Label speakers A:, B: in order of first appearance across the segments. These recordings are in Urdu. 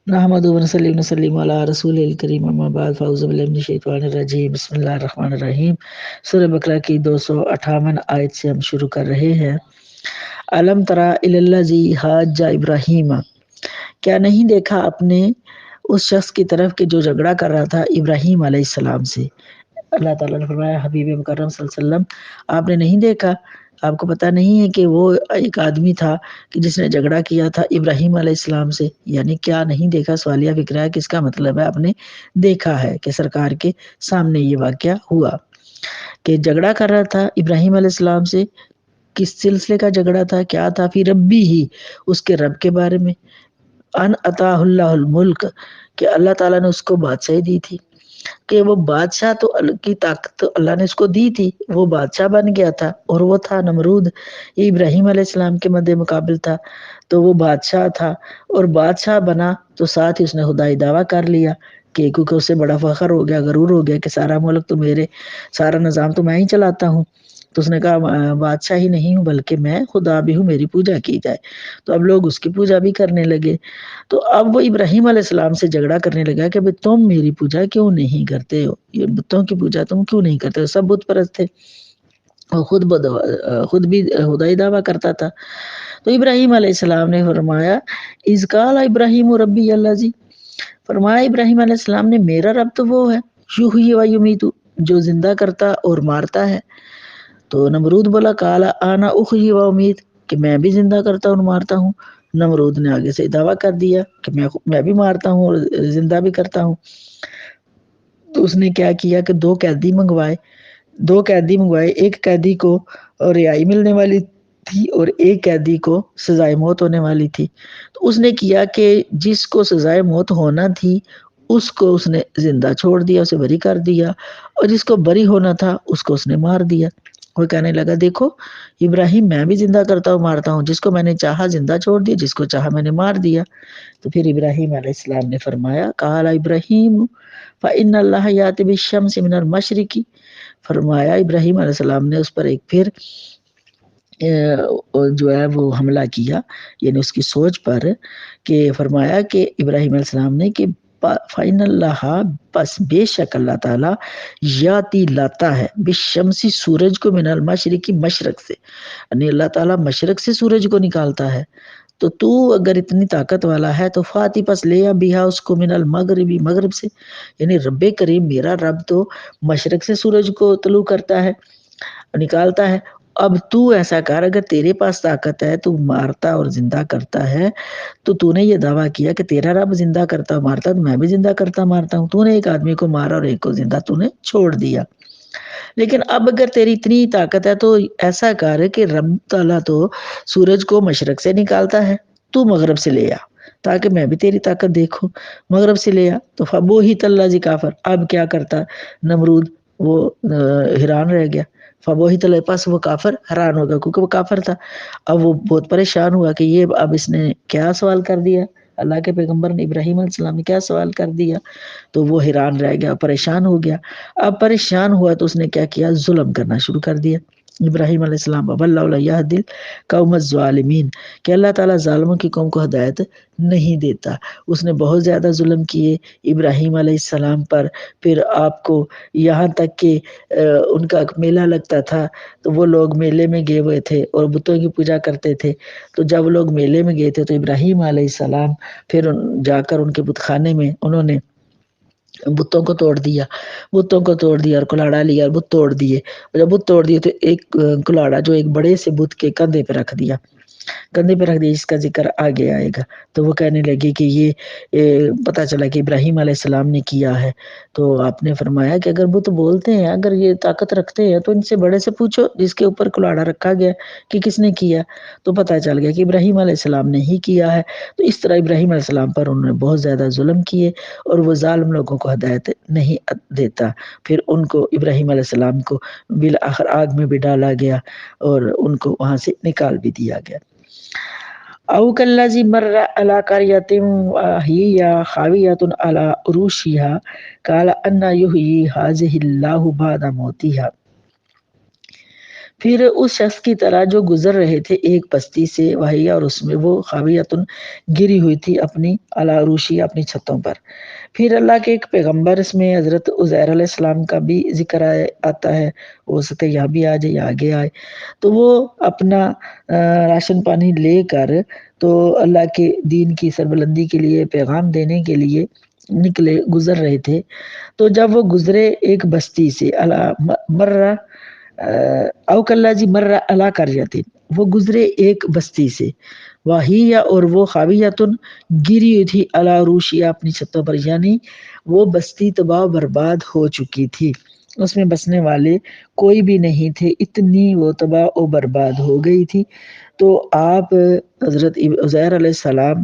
A: نحمد و نصلی و نسلم علی رسول الکریم اما بعد فاعوذ باللہ من الشیطان الرجیم بسم اللہ الرحمن الرحیم۔ سورہ بقرہ کی 258 آیت سے ہم شروع کر رہے ہیں۔ علم تری الی الذی حاج ابراہیم، کیا نہیں دیکھا اپنے اس شخص کی طرف کہ جو جھگڑا کر رہا تھا ابراہیم علیہ السلام سے۔ اللہ تعالیٰ نے فرمایا حبیب مکرم صلی اللہ علیہ وسلم آپ نے نہیں دیکھا، آپ کو پتہ نہیں ہے کہ وہ ایک آدمی تھا کہ جس نے جھگڑا کیا تھا ابراہیم علیہ السلام سے؟ یعنی کیا نہیں دیکھا، سوالیہ فکرہ ہے، کس کا مطلب ہے آپ نے دیکھا ہے کہ سرکار کے سامنے یہ واقعہ ہوا کہ جھگڑا کر رہا تھا ابراہیم علیہ السلام سے۔ کس سلسلے کا جھگڑا تھا، کیا تھا؟ فی ربی ہی، اس کے رب کے بارے میں۔ ان عطا اللہ الملک، کہ اللہ تعالیٰ نے اس کو بادشاہی دی تھی، کہ وہ بادشاہ تو کی طاقت تو اللہ نے اس کو دی تھی، وہ بادشاہ بن گیا تھا، اور وہ تھا نمرود، یہ ابراہیم علیہ السلام کے مد مقابل تھا، تو وہ بادشاہ تھا، اور بادشاہ بنا تو ساتھ ہی اس نے خدائی دعویٰ کر لیا کہ کیونکہ اس سے بڑا فخر ہو گیا، غرور ہو گیا کہ سارا ملک تو میرے، سارا نظام تو میں ہی چلاتا ہوں۔ تو اس نے کہا بادشاہ ہی نہیں ہوں بلکہ میں خدا بھی ہوں، میری پوجا کی جائے۔ تو اب لوگ اس کی پوجا بھی کرنے لگے۔ تو اب وہ ابراہیم علیہ السلام سے جھگڑا کرنے لگا کہ تم میری پوجا کیوں نہیں کرتے ہو، یہ بتوں کی پوجا تم کیوں نہیں کرتے ہو؟ سب بت پرست تھے، اور خود بھی خدائی دعویٰ کرتا تھا۔ تو ابراہیم علیہ السلام نے فرمایا اذ قال ابراہیم ربی الذی، فرمایا ابراہیم علیہ السلام نے میرا رب تو وہ ہے، یحیی و یمیت، جو زندہ کرتا اور مارتا ہے۔ تو نمرود بولا قال انا احیی و امیت، کہ میں بھی زندہ کرتا ہوں اور مارتا ہوں۔ نمرود نے آگے سے دعویٰ کر دیا کہ میں بھی مارتا ہوں اور زندہ بھی کرتا ہوں۔ تو اس نے کیا کیا کہ دو قیدی منگوائے، ایک قیدی کو رہائی ملنے والی تھی اور ایک قیدی کو سزائے موت ہونے والی تھی۔ تو اس نے کیا کہ جس کو سزائے موت ہونا تھی اس کو اس نے زندہ چھوڑ دیا، اسے بری کر دیا، اور جس کو بری ہونا تھا اس کو اس نے مار دیا۔ وہ کہنے لگا دیکھو ابراہیم میں بھی زندہ کرتا ہوں مارتا ہوں، جس کو میں نے چاہا زندہ چھوڑ دیا، جس کو چاہا میں نے مار دیا۔ تو پھر ابراہیم علیہ السلام نے فرمایا قال ابراہیم فإن اللہ یأتی بالشمس من المشرق، فرمایا ابراہیم علیہ السلام نے اس پر ایک پھر جو ہے وہ حملہ کیا، یعنی اس کی سوچ پر، کہ فرمایا کہ ابراہیم علیہ السلام نے کہ فإن اللہ، بس بے شک اللہ تعالیٰ، یاتی لاتا ہے، بالشمسی سورج کو، من المشرق مشرق سے، یعنی اللہ تعالیٰ مشرق سے سورج کو نکالتا ہے۔ تو تو اگر اتنی طاقت والا ہے تو فاتی، پس لے بہا اس کو، من المغربی مغرب سے، یعنی رب کریم میرا رب تو مشرق سے سورج کو طلوع کرتا ہے، نکالتا ہے۔ اب تو ایسا کر، اگر تیرے پاس طاقت ہے، تو مارتا اور زندہ کرتا ہے، تو نے یہ دعویٰ کیا کہ تیرا رب زندہ کرتا مارتا، تو میں بھی زندہ کرتا مارتا ہوں۔ تو نے ایک آدمی کو مارا اور ایک کو زندہ تو نے چھوڑ دیا۔ لیکن اب اگر تیری اتنی طاقت ہے تو ایسا کر کہ رب تعالیٰ تو سورج کو مشرق سے نکالتا ہے، تو مغرب سے لے آ تاکہ میں بھی تیری طاقت دیکھوں۔ مغرب سے لے آ۔ تو فبوہت الذی کافر، اب کیا کرتا نمرود، وہ حیران رہ گیا۔ فبوہت الذی، پس وہ کافر حیران ہو گیا کیونکہ وہ کافر تھا۔ اب وہ بہت پریشان ہوا کہ یہ اب اس نے کیا سوال کر دیا، اللہ کے پیغمبر نے، ابراہیم علیہ السلام نے کیا سوال کر دیا۔ تو وہ حیران رہ گیا، پریشان ہو گیا۔ اب پریشان ہوا تو اس نے کیا کیا، ظلم کرنا شروع کر دیا ابراہیم علیہ السلام۔ واللہ لا یہدی القوم الظالمین، کہ اللہ تعالیٰ ظالموں کی قوم کو ہدایت نہیں دیتا۔ اس نے بہت زیادہ ظلم کیے ابراہیم علیہ السلام پر۔ پھر آپ کو یہاں تک کہ ان کا میلہ لگتا تھا تو وہ لوگ میلے میں گئے ہوئے تھے اور بتوں کی پوجا کرتے تھے۔ تو جب لوگ میلے میں گئے تھے تو ابراہیم علیہ السلام پھر جا کر ان کے بت خانے میں انہوں نے بتوں کو توڑ دیا اور کلاڑا لیا اور بت توڑ دیے۔ جب بت توڑ دیے تو ایک کلاڑا جو ایک بڑے سے بت کے کندھے پہ رکھ دیا، جس کا ذکر آگے آئے گا۔ تو وہ کہنے لگے کہ یہ پتہ چلا کہ ابراہیم علیہ السلام نے کیا ہے۔ تو آپ نے فرمایا کہ اگر بت بولتے ہیں، اگر یہ طاقت رکھتے ہیں، تو ان سے بڑے سے پوچھو جس کے اوپر کلاڑا رکھا گیا کہ کس نے کیا۔ تو پتہ چل گیا کہ ابراہیم علیہ السلام نے ہی کیا ہے۔ تو اس طرح ابراہیم علیہ السلام پر انہوں نے بہت زیادہ ظلم کیے، اور وہ ظالم لوگوں کو ہدایت نہیں دیتا۔ پھر ان کو، ابراہیم علیہ السلام کو بالآخر آگ میں بھی ڈالا گیا اور ان کو وہاں سے نکال بھی دیا گیا۔ او کالذی مر علی قریۃ وہی خاویۃ علی عروشہا قال انا یحیی ھذہ اللہ بعد موتہا، پھر اس شخص کی طرح جو گزر رہے تھے ایک بستی سے وہی، اور اس میں وہ خاویتن گری ہوئی تھی اپنی عروشی، اپنی چھتوں پر۔ پھر اللہ کے ایک پیغمبر، اس میں حضرت عزیر علیہ السلام کا بھی ذکر آتا ہے، ہو سکتا ہے یہاں بھی آ جائے یا آگے آئے، تو وہ اپنا راشن پانی لے کر تو اللہ کے دین کی سربلندی کے لیے، پیغام دینے کے لیے نکلے، گزر رہے تھے۔ تو جب وہ گزرے ایک بستی سے، مرہ او کلّا جی مرہ علی قریۃ، وہ گزرے ایک بستی سے، وہی اور وہ خاویتن گری ہوئی تھی علی عروشیہا، اپنی چھتوں پر، یعنی وہ بستی تباہ و برباد ہو چکی تھی، اس میں بسنے والے کوئی بھی نہیں تھے، اتنی وہ تباہ و برباد ہو گئی تھی۔ تو آپ حضرت عزیر علیہ السلام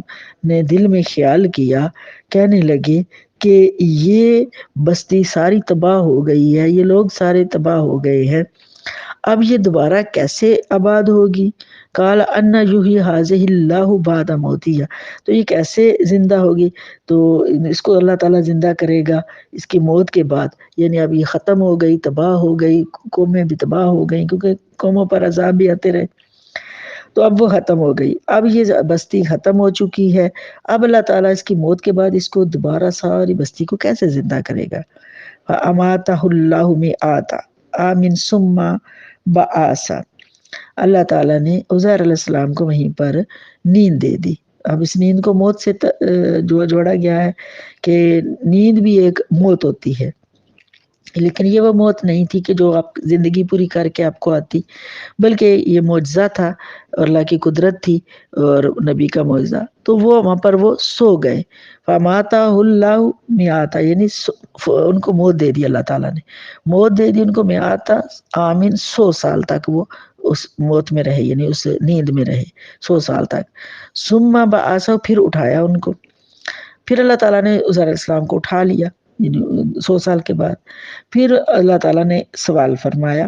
A: نے دل میں خیال کیا، کہنے لگے کہ یہ بستی ساری تباہ ہو گئی ہے، یہ لوگ سارے تباہ ہو گئے ہیں، اب یہ دوبارہ کیسے آباد ہوگی؟ قال ان یحیی ہذہ اللہ بعد موتہا، تو یہ کیسے زندہ ہوگی؟ تو اس کو اللہ تعالیٰ زندہ کرے گا اس کی موت کے بعد، یعنی اب یہ ختم ہو گئی، تباہ ہو گئی، قومیں بھی تباہ ہو گئی، کیونکہ قوموں پر عذاب بھی آتے رہے، تو اب وہ ختم ہو گئی، اب یہ بستی ختم ہو چکی ہے، اب اللہ تعالیٰ اس کی موت کے بعد اس کو دوبارہ ساری بستی کو کیسے زندہ کرے گا؟ فَأَمَاتَهُ اللَّهُ مِئَاتَ عَامٍ ثُمَّ بَعَثَ، اللہ تعالیٰ نے عزیر علیہ السلام کو وہیں پر نیند دے دی۔ اب اس نیند کو موت سے جوڑا گیا ہے کہ نیند بھی ایک موت ہوتی ہے، لیکن یہ وہ موت نہیں تھی کہ جو آپ زندگی پوری کر کے آپ کو آتی، بلکہ یہ معجزہ تھا اور اللہ کی قدرت تھی اور نبی کا معجزہ، تو وہ وہاں پر وہ سو گئے۔ فَمَاتَهُ اللَّهُ مِئَاتَ، یعنی ان کو موت دے دی، اللہ تعالیٰ نے موت دے دی ان کو، مئات عامٍ، 100 سال تک وہ اس موت میں رہے، یعنی اس نیند میں رہے 100 سال تک۔ ثم بعث، پھر اٹھایا ان کو، پھر اللہ تعالیٰ نے عزیر علیہ السلام کو اٹھا لیا، یعنی 100 سال کے بعد۔ پھر اللہ تعالیٰ نے سوال فرمایا،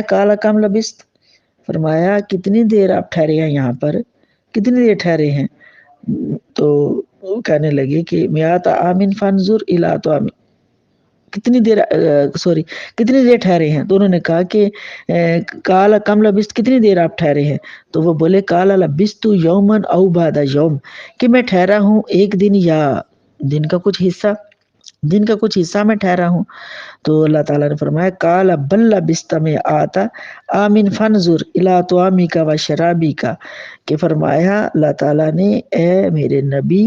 A: قال کم لبثت، فرمایا کتنی دیر آپ ٹھہرے ہیں یہاں پر، کتنی دیر ٹھہرے ہیں؟ تو وہ کہنے لگے کہ مئات عام فانظر الی طعام، کتنی دیر ٹھہرے ہیں؟ تو انہوں نے کہا کہ قال کم لبثت، کتنی دیر آپ ٹھہرے ہیں؟ تو وہ بولے قال لبثت یوما او بعد یوم، کہ میں ٹھہرا ہوں ایک دن یا دن کا کچھ حصہ میں ٹھہرا ہوں۔ تو اللہ تعالیٰ نے فرمایا قال بل لبثت مئات عام فانظر الی طعامک و شرابک، کہ فرمایا اللہ تعالیٰ نے اے میرے نبی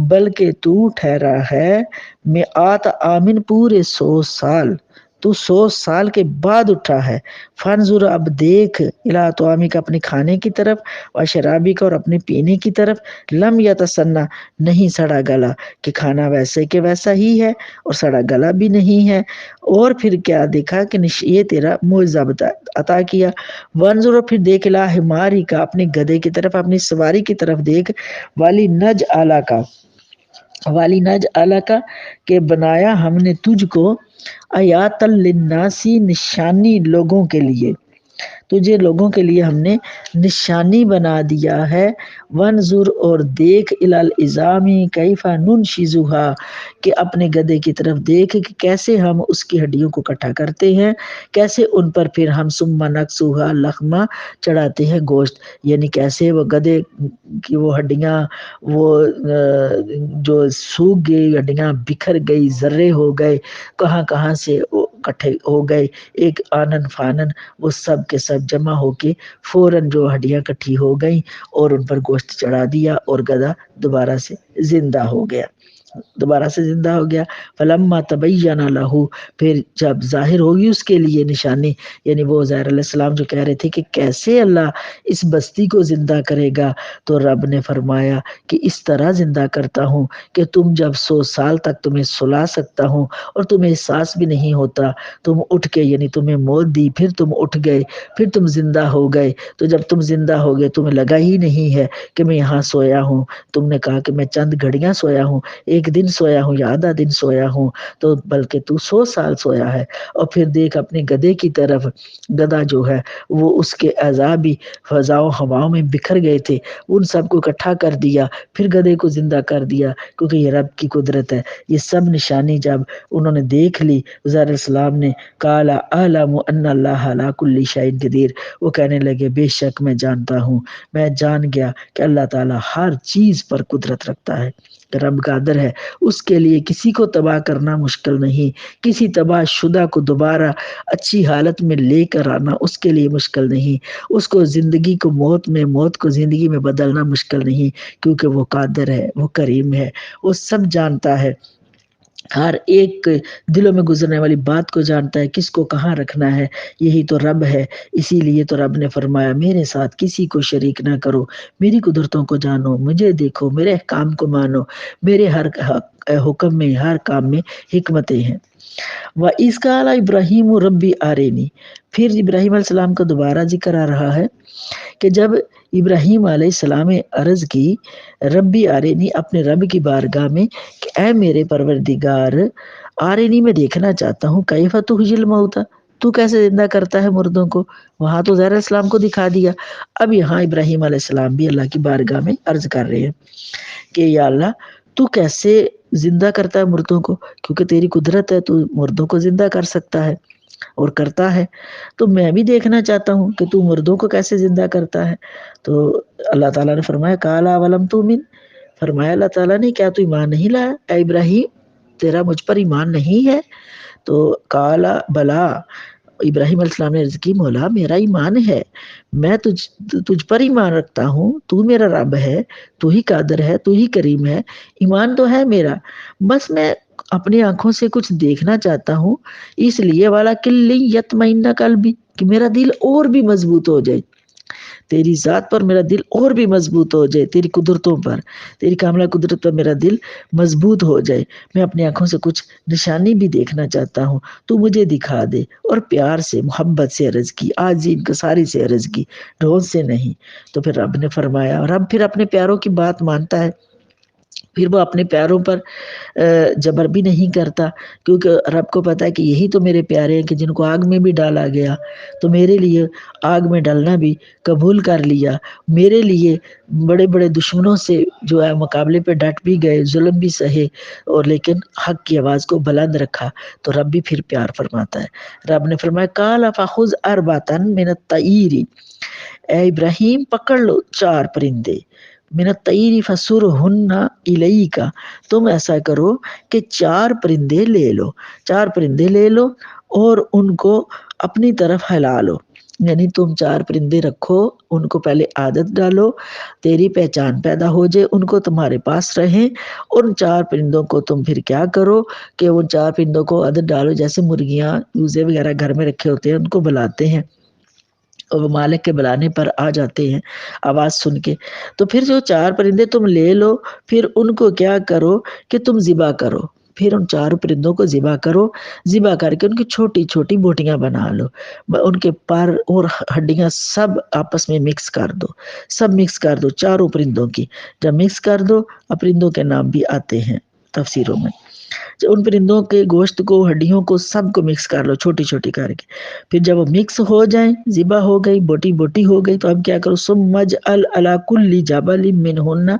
A: بلکہ تو ٹھہرا ہے مئات عام، پورے 100 سال، تو 100 سال کے بعد اٹھا ہے، فانظر، اب دیکھ، الی طعامک، اپنے کھانے کی طرف، و شرابک، اور اپنے پینے کی طرف، لم یتسنہ، نہیں سڑا گلا، کہ کھانا ویسے کہ ویسا ہی ہے اور سڑا گلا بھی نہیں ہے۔ اور پھر کیا دیکھا کہ یہ تیرا معجزہ عطا کیا، وانظر، پھر دیکھ، الی حمارک، اپنے گدھے کی طرف، اپنی سواری کی طرف دیکھ، وَلِنَجْعَلَكَ، کہ بنایا ہم نے تجھ کو، آیاتً لِلنَّاسِ، نشانی لوگوں کے لیے، تجھے لوگوں کے لیے ہم نے نشانی بنا دیا ہے۔ وانظر، اور دیکھ، الی العظام کیف ننشزها، کہ اپنے گدھے کی طرف دیکھ کہ کیسے ہم اس کی ہڈیوں کو اکٹھا کرتے ہیں، کیسے ان پر پھر ہم ثم نکسوها لحما، چڑھاتے ہیں گوشت، یعنی کیسے وہ گدھے کی وہ ہڈیاں، وہ جو سوکھ گئی ہڈیاں، بکھر گئی، ذرے ہو گئے، کہاں کہاں سے اکٹھے ہو گئے، ایک آنن فانن، وہ سب کے سب جمع ہو کے فوراً جو ہڈیاں اکٹھی ہو گئیں اور ان پر گوشت چڑھا دیا، اور گدھا دوبارہ سے زندہ ہو گیا۔ فلما تبین لہ، پھر جب ظاہر ہوگی اس کے لیے نشانی، یعنی وہ عزیر علیہ السلام جو کہہ رہے تھے کہ کیسے اللہ اس بستی کو زندہ کرے گا، تو رب نے فرمایا کہ اس طرح زندہ کرتا ہوں کہ تم جب 100 سال تک تمہیں سلا سکتا ہوں اور تمہیں احساس بھی نہیں ہوتا، تم اٹھ کے، یعنی تمہیں موت دی، پھر تم اٹھ گئے، پھر تم زندہ ہو گئے، تو جب تم زندہ ہو گئے تمہیں لگا ہی نہیں ہے کہ میں یہاں سویا ہوں، تم نے کہا کہ میں چند گھڑیاں سویا ہوں، ایک ایک دن سویا ہوں یا آدھا دن سویا ہوں تو بلکہ تو 100 سال سویا ہے۔ اور پھر دیکھ اپنے گدھے کی طرف، گدھا جو ہے وہ اس کے اعضاء بھی فضاؤں ہواؤں میں بکھر گئے تھے، ان سب کو اکٹھا کر دیا، پھر گدھے کو زندہ کر دیا، کیونکہ یہ رب کی قدرت ہے۔ یہ سب نشانی جب انہوں نے دیکھ لی، حضرت علیہ السلام نے قال اعلم ان اللہ علی کل شیء قدیر، وہ کہنے لگے بے شک میں جانتا ہوں، میں جان گیا کہ اللہ تعالیٰ ہر چیز پر قدرت رکھتا ہے، رب قادر ہے، اس کے لیے کسی کو تباہ کرنا مشکل نہیں، کسی تباہ شدہ کو دوبارہ اچھی حالت میں لے کر آنا اس کے لیے مشکل نہیں، اس کو زندگی کو موت میں، موت کو زندگی میں بدلنا مشکل نہیں، کیونکہ وہ قادر ہے، وہ کریم ہے، وہ سب جانتا ہے، ہر ایک دلوں میں گزرنے والی بات کو جانتا ہے، کس کو کہاں رکھنا ہے، یہی تو رب ہے۔ اسی لیے تو رب نے فرمایا میرے ساتھ کسی کو شریک نہ کرو، میری قدرتوں کو جانو، مجھے دیکھو، میرے احکام کو مانو، میرے ہر حکم میں، ہر کام میں حکمتیں ہیں۔ وَإِذْ قَالَ إِبْرَاهِيمُ رَبِّ أَرِنِي، پھر ابراہیم علیہ السلام کا دوبارہ ذکر آ رہا ہے کہ جب ابراہیم علیہ السلام نے عرض کی ربی آرینی، اپنے رب کی بارگاہ میں کہ اے میرے پروردگار، آرینی میں دیکھنا چاہتا ہوں کیف تحیی الموتى، تو کیسے زندہ کرتا ہے مردوں کو۔ وہاں تو زہرا السلام کو دکھا دیا، اب یہاں ابراہیم علیہ السلام بھی اللہ کی بارگاہ میں عرض کر رہے ہیں کہ یا اللہ تو کیسے زندہ کرتا ہے مردوں کو، کیونکہ تیری قدرت ہے، تو مردوں کو زندہ کر سکتا ہے اور کرتا ہے، تو میں بھی دیکھنا چاہتا ہوں کہ تو مردوں کو کیسے زندہ کرتا ہے۔ تو اللہ تعالیٰ نے فرمایا کالا ولم تؤمن، فرمایا اللہ تعالیٰ نے کیا تو ایمان نہیں لایا اے ابراہیم، تیرا مجھ پر ایمان نہیں ہے؟ تو کالا بلا، ابراہیم علیہ السلام نے عرض کی مولا میرا ایمان ہے، میں تجھ پر ایمان رکھتا ہوں، تو میرا رب ہے، تو ہی قادر ہے، تو ہی کریم ہے، ایمان تو ہے میرا، بس میں اپنی آنکھوں سے کچھ دیکھنا چاہتا ہوں، اس لیے والا کلی یطمئن قلبی، کہ میرا دل اور بھی مضبوط ہو جائے، تیری ذات پر میرا دل اور بھی مضبوط ہو جائے، تیری قدرتوں پر، تیری کاملہ قدرت پر میرا دل مضبوط ہو جائے، میں اپنی آنکھوں سے کچھ نشانی بھی دیکھنا چاہتا ہوں، تو مجھے دکھا دے۔ اور پیار سے، محبت سے عرض کی، عاجزی انکساری سے عرض کی، ڈھول سے نہیں۔ تو پھر رب نے فرمایا، رب پھر اپنے پیاروں کی بات مانتا ہے، پھر وہ اپنے پیاروں پر جبر بھی نہیں کرتا، کیونکہ رب کو پتا ہے کہ یہی تو میرے پیارے ہیں کہ جن کو آگ میں بھی ڈالا گیا تو میرے لیے آگ میں ڈالنا بھی قبول کر لیا، میرے لیے بڑے بڑے دشمنوں سے جو ہے مقابلے پہ ڈٹ بھی گئے، ظلم بھی سہے، اور لیکن حق کی آواز کو بلند رکھا، تو رب بھی پھر پیار فرماتا ہے۔ رب نے فرمایا قال فخذ اربعۃ من الطیر، اے ابراہیم پکڑ لو 4 پرندے، من الطیر فسرہن الیک، تم ایسا کرو کہ 4 پرندے لے لو، 4 پرندے لے لو اور ان کو اپنی طرف ہلا لو، یعنی تم 4 پرندے رکھو، ان کو پہلے عادت ڈالو، تیری پہچان پیدا ہو جائے، ان کو تمہارے پاس رہیں، ان 4 پرندوں کو تم پھر کیا کرو کہ ان 4 پرندوں کو عادت ڈالو، جیسے مرغیاں چوزے وغیرہ گھر میں رکھے ہوتے ہیں ان کو بلاتے ہیں، اور وہ مالک کے بلانے پر آ جاتے ہیں آواز سن کے، تو پھر جو 4 پرندے تم لے لو، پھر ان کو کیا کرو کہ تم ذبح کرو، پھر ان 4 پرندوں کو ذبح کرو، ذبح کر کے ان کی چھوٹی چھوٹی بوٹیاں بنا لو، ان کے پر اور ہڈیاں سب آپس میں مکس کر دو، سب مکس کر دو 4 پرندوں کی، جب مکس کر دو، پرندوں کے نام بھی آتے ہیں تفسیروں میں، ان پرندوں کے گوشت کو، ہڈیوں کو، سب کو مکس کر لو چھوٹی چھوٹی کر کے، پھر جب وہ مکس ہو جائیں، ذبح ہو گئی، بوٹی بوٹی ہو گئی، تو اب کیا کرو ثم اجعل علی کل جبل منہن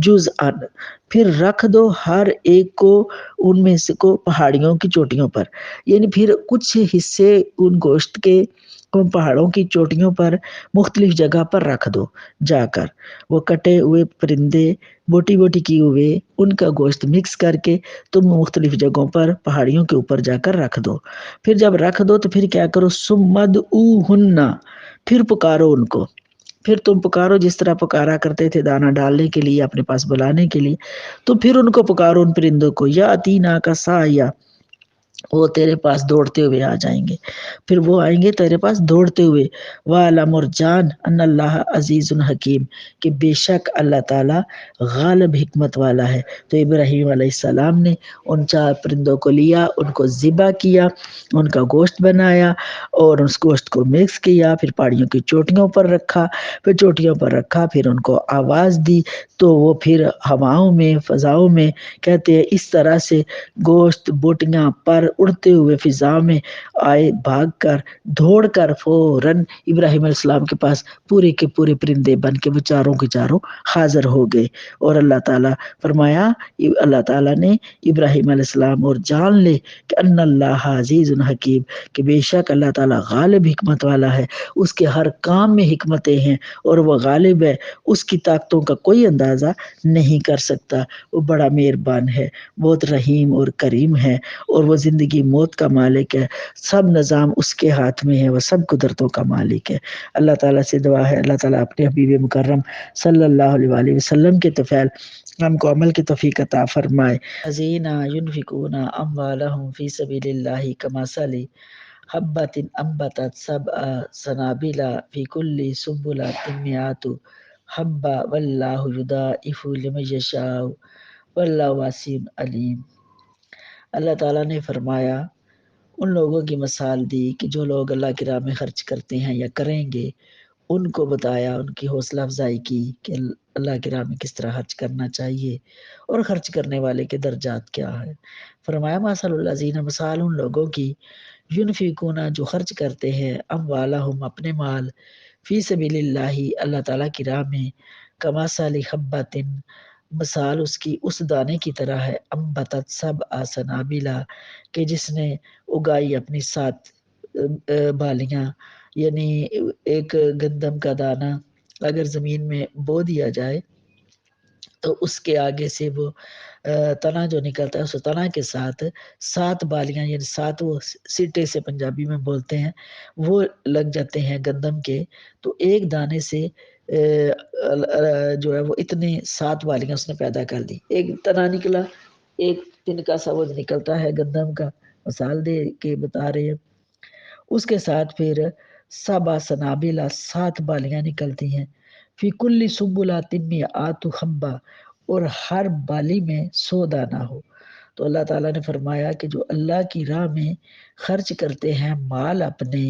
A: جزءا، پھر رکھ دو ہر ایک کو ان میں سے کو پہاڑیوں کی چوٹیوں پر، یعنی پھر کچھ حصے ان گوشت کے ان پہاڑوں کی چوٹیوں پر مختلف جگہ پر رکھ دو جا کر، وہ کٹے ہوئے پرندے بوٹی بوٹی کیے ہوئے ان کا گوشت مکس کر کے تم مختلف جگہوں پر پہاڑیوں کے اوپر جا کر رکھ دو، پھر جب رکھ دو تو پھر کیا کرو ثم ادعوہن، پھر پکارو ان کو، پھر تم پکارو جس طرح پکارا کرتے تھے دانہ ڈالنے کے لیے، اپنے پاس بلانے کے لیے، تو پھر ان کو پکارو ان پرندوں کو، یا اتینا کا سایہ، وہ تیرے پاس دوڑتے ہوئے آ جائیں گے، پھر وہ آئیں گے تیرے پاس دوڑتے ہوئے۔ وَعْلَمْ اور جان ان اللہ عزیز حکیم، کہ بے شک اللہ تعالیٰ غالب حکمت والا ہے۔ تو ابراہیم علیہ السلام نے ان 4 پرندوں کو لیا، ان کو ذبح کیا، ان کا گوشت بنایا اور اس گوشت کو مکس کیا، پھر پہاڑیوں کی چوٹیوں پر رکھا، پھر چوٹیوں پر رکھا، پھر ان کو آواز دی تو وہ پھر ہواؤں میں، فضاؤں میں، کہتے ہیں اس طرح سے گوشت بوٹیاں پر اڑتے ہوئے فضا میں آئے، بھاگ کر، دوڑ کر فوراً ابراہیم علیہ السلام کے پاس پورے کے پورے پرندے بن کے وہ چاروں کے چاروں حاضر ہو گئے۔ اور اللہ تعالیٰ فرمایا، اللہ تعالیٰ نے ابراہیم علیہ السلام اور جان لے کہ ان اللہ عزیز حکیم، کہ بے شک اللہ تعالیٰ غالب حکمت والا ہے، اس کے ہر کام میں حکمتیں ہیں اور وہ غالب ہے، اس کی طاقتوں کا کوئی اندازہ نہیں کر سکتا۔ وہ بڑا مہربان ہے، بہت رحیم اور کریم ہے، اور وہ زندگی موت کا مالک ہے، سب نظام اس کے ہاتھ میں ہے، وہ سب قدرتوں کا مالک ہے۔ اللہ تعالیٰ سے دعا ہے اللہ تعالیٰ اپنے حبیب مکرم صلی اللہ علیہ وآلہ وسلم کے طفیل ہم کو عمل کی توفیق عطا فرمائے۔ الذین ينفقون اموالهم فی سبیل اللہ کمثل حبۃ انبتت سبع سنابل فی کل سنبلۃ مئۃ حبۃ واللہ یضاعف لمن یشاء واللہ واسع علیم۔ اللہ تعالیٰ نے فرمایا، ان لوگوں کی مثال دی کہ جو لوگ اللہ کی راہ میں خرچ کرتے ہیں یا کریں گے، ان کو بتایا، ان کی حوصلہ افزائی کی کہ اللہ کی راہ میں کس طرح خرچ کرنا چاہیے اور خرچ کرنے والے کے درجات کیا ہے۔ فرمایا مثل الذین، مثال ان لوگوں کی، ینفقون جو خرچ کرتے ہیں، اموالہم اپنے مال، فی سبیل اللہ اللہ تعالیٰ کی راہ میں، کمثل حبۃ مثال اس کی اس دانے کی طرح ہے، انبتت سبع سنابلا کہ جس نے اگائی اپنی 7 بالیاں، یعنی ایک گندم کا دانہ اگر زمین میں بو دیا جائے تو اس کے آگے سے وہ تنا جو نکلتا ہے، اس تنا کے ساتھ 7 بالیاں، یعنی 7 وہ سٹے سے پنجابی میں بولتے ہیں، وہ لگ جاتے ہیں گندم کے، تو ایک دانے سے جو ہے وہ اتنے 7 بالیاں اس نے پیدا کر دی۔ ایک تنا نکلا، ایک تنکا سا وہ نکلتا ہے گندم کا، مثال دے کے بتا رہے ہیں۔ اس کے ساتھ پھر سبع سنابل 7 بالیاں نکلتی ہیں، فی کل سنبلۃ مئۃ حبۃ اور ہر بالی میں 100 دانہ ہو۔ تو اللہ تعالیٰ نے فرمایا کہ جو اللہ کی راہ میں خرچ کرتے ہیں مال اپنے،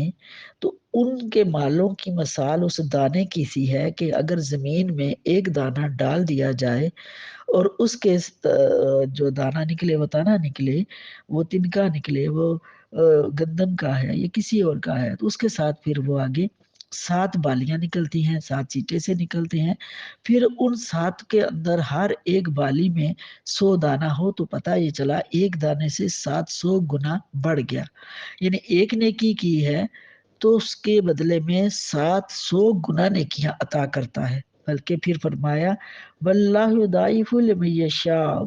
A: تو ان کے مالوں کی مثال اس دانے کی سی ہے کہ اگر زمین میں ایک دانہ ڈال دیا جائے اور اس کے جو دانہ نکلے، وہ دانہ نکلے، وہ تنکا نکلے، وہ گندم کا ہے یا کسی اور کا ہے، تو اس کے ساتھ پھر وہ آگے 7 بالیاں نکلتی ہیں، 7 چیٹے سے نکلتے ہیں، پھر ان 7 کے اندر ہر ایک بالی میں 100 دانہ ہو، تو پتہ یہ چلا ایک دانے سے 700 گنا بڑھ گیا، یعنی ایک نیکی کی ہے تو اس کے بدلے میں 700 گنا نیکیاں عطا کرتا ہے۔ بلکہ پھر فرمایا واللہ یضاعف لمن یشاء،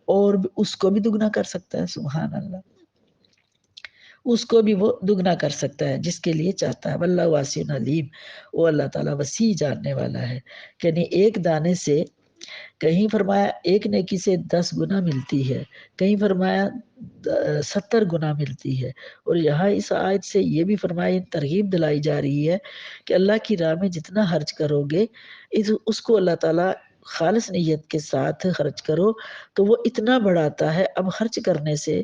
A: اور اس کو بھی دگنا کر سکتا ہے، سبحان اللہ، اس کو بھی وہ دگنا کر سکتا ہے جس کے لیے چاہتا ہے۔ واللہ واسع علیم، وہ اللہ تعالیٰ وسیع جاننے والا ہے، یعنی ایک دانے سے کہیں فرمایا ایک نیکی سے 10 گنا ملتی ہے، کہیں فرمایا 70 گنا ملتی ہے، اور یہاں اس آیت سے یہ بھی فرمایا، ترغیب دلائی جا رہی ہے کہ اللہ کی راہ میں جتنا خرچ کرو گے اس کو اللہ تعالیٰ خالص نیت کے ساتھ خرچ کرو تو وہ اتنا بڑھاتا ہے۔ اب خرچ کرنے سے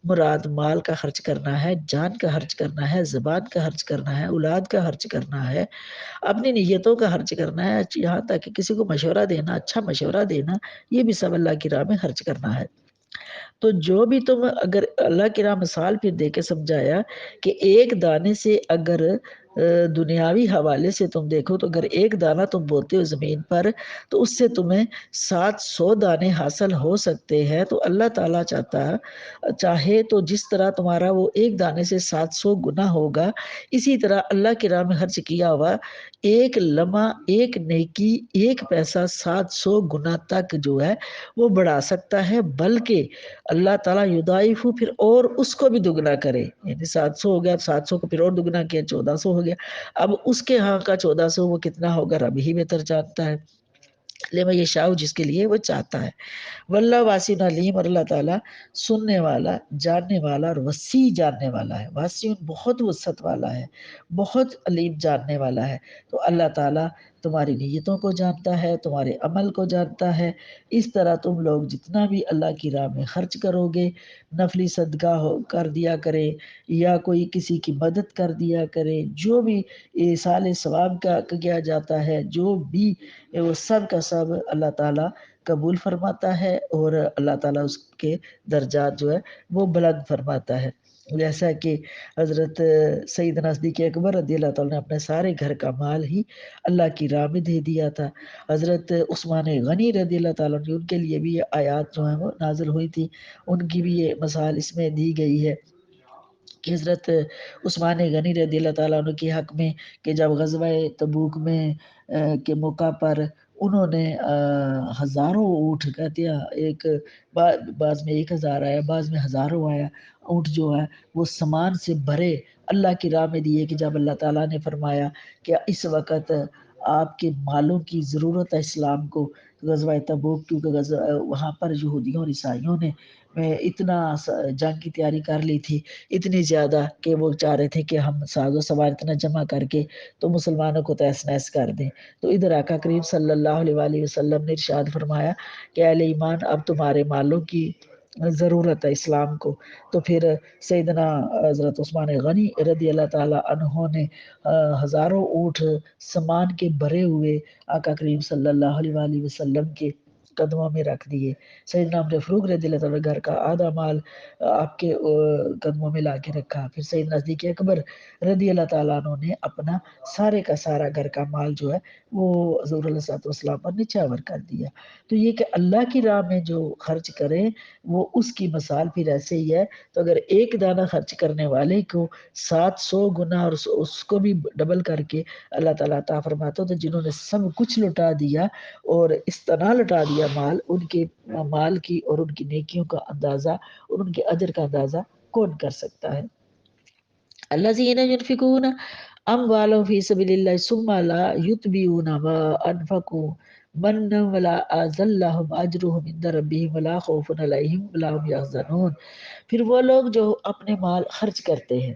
A: مراد مال کا خرچ کرنا ہے، جان کا خرچ کرنا ہے، زبان کا خرچ کرنا ہے، اولاد کا خرچ کرنا ہے، اپنی نیتوں کا خرچ کرنا ہے، یہاں تک کہ کسی کو مشورہ دینا، اچھا مشورہ دینا، یہ بھی سب اللہ کی راہ میں خرچ کرنا ہے۔ تو جو بھی تم اگر اللہ کی راہ مثال پھر دے کے سمجھایا کہ ایک دانے سے اگر دنیاوی حوالے سے تم دیکھو تو اگر ایک دانہ تم بوتے ہو زمین پر تو اس سے تمہیں 700 دانے حاصل ہو سکتے ہیں، تو اللہ تعالیٰ چاہے تو جس طرح تمہارا وہ ایک دانے سے 700 گنا ہوگا، اسی طرح اللہ کی راہ میں خرچ کیا ہوا ایک لمحہ، ایک نیکی، ایک پیسہ 700 گنا تک جو ہے وہ بڑھا سکتا ہے، بلکہ اللہ تعالیٰ یضاعف پھر اور اس کو بھی دگنا کرے، یعنی 700 ہو گیا، 700 کو پھر اور دگنا کیا، 1400 ہو گیا، اب اس کے ہاں کا 1400 وہ کتنا ہوگا رب ہی بہتر جانتا ہے۔ لمن یشاء جس کے لیے وہ چاہتا ہے۔ واللہ واسع علیم، اور اللہ تعالیٰ سننے والا، جاننے والا اور وسیع جاننے والا ہے۔ واسع بہت وسعت والا ہے، بہت علیم جاننے والا ہے۔ تو اللہ تعالیٰ تمہاری نیتوں کو جانتا ہے، تمہارے عمل کو جانتا ہے۔ اس طرح تم لوگ جتنا بھی اللہ کی راہ میں خرچ کرو گے، نفلی صدقہ کر دیا کرے یا کوئی کسی کی مدد کر دیا کرے، جو بھی ایصال ثواب کا کیا جاتا ہے، جو بھی وہ سب کا سب اللہ تعالیٰ قبول فرماتا ہے، اور اللہ تعالیٰ اس کے درجات جو ہے وہ بلند فرماتا ہے۔ جیسا کہ حضرت سیدنا صدیق اکبر رضی اللہ تعالیٰ نے اپنے سارے گھر کا مال ہی اللہ کی راہ میں دے دیا تھا۔ حضرت عثمان غنی رضی اللہ تعالیٰ نے، ان کے لیے بھی یہ آیات جو ہیں وہ نازل ہوئی تھی، ان کی بھی یہ مثال اس میں دی گئی ہے کہ حضرت عثمان غنی رضی اللہ تعالیٰ عنہ کے حق میں کہ جب غزوہ تبوک میں کے موقع پر انہوں نے ہزاروں اونٹ، کہتے ہیں ایک بعض میں 1000 آیا، بعض میں ہزاروں آیا اونٹ جو ہے وہ سامان سے بھرے اللہ کی راہ میں دیے، کہ جب اللہ تعالیٰ نے فرمایا کہ اس وقت آپ کے مالوں کی ضرورت ہے اسلام کو، غزوہ تبوک، کیونکہ وہاں پر یہودیوں اور عیسائیوں نے اتنا جنگ کی تیاری کر لی تھی، اتنی زیادہ کہ وہ چاہ رہے تھے کہ ہم ساز و سوار اتنا جمع کر کے تو مسلمانوں کو تہس نہس کر دیں۔ تو ادھر آقا کریم صلی اللہ علیہ وآلہ وسلم نے ارشاد فرمایا کہ اہل ایمان، اب تمہارے مالوں کی ضرورت ہے اسلام کو۔ تو پھر سیدنا حضرت عثمان غنی رضی اللہ تعالیٰ عنہ نے ہزاروں اونٹ سامان کے بھرے ہوئے آقا کریم صلی اللہ علیہ وآلہ وسلم کے قدموں میں رکھ دیے۔ سیدنا عمر فاروق رضی اللہ تعالیٰ گھر کا آدھا مال آپ کے قدموں میں لا کے رکھا۔ پھر سیدنا صدیق اکبر رضی اللہ تعالیٰ عنہ نے اپنا سارے کا سارا گھر کا مال جو ہے وہ حضور علیہ الصلوۃ والسلام پر نچھاور کر دیا۔ تو یہ کہ اللہ کی راہ میں جو خرچ کریں وہ اس کی مثال پھر ایسے ہی ہے۔ تو اگر ایک دانہ خرچ کرنے والے کو 700 گنا اور اس کو بھی ڈبل کر کے اللہ تعالیٰ عطا فرماتا، تو جنہوں نے سب کچھ لٹا دیا اور اس طرح لٹا دیا مال، ان کے مال کی اور ان کی نیکیوں کا اندازہ اور ان کے اجر کا اندازہ کون کر سکتا ہے۔ الذین ينفقون اموالهم فی سبیل اللہ ثم لا یتبعون ما انفقوا منا ولا اذى لهم اجرهم عند ربهم ولا خوف علیہم ولا هم يحزنون۔ پھر وہ لوگ جو اپنے مال خرچ کرتے ہیں،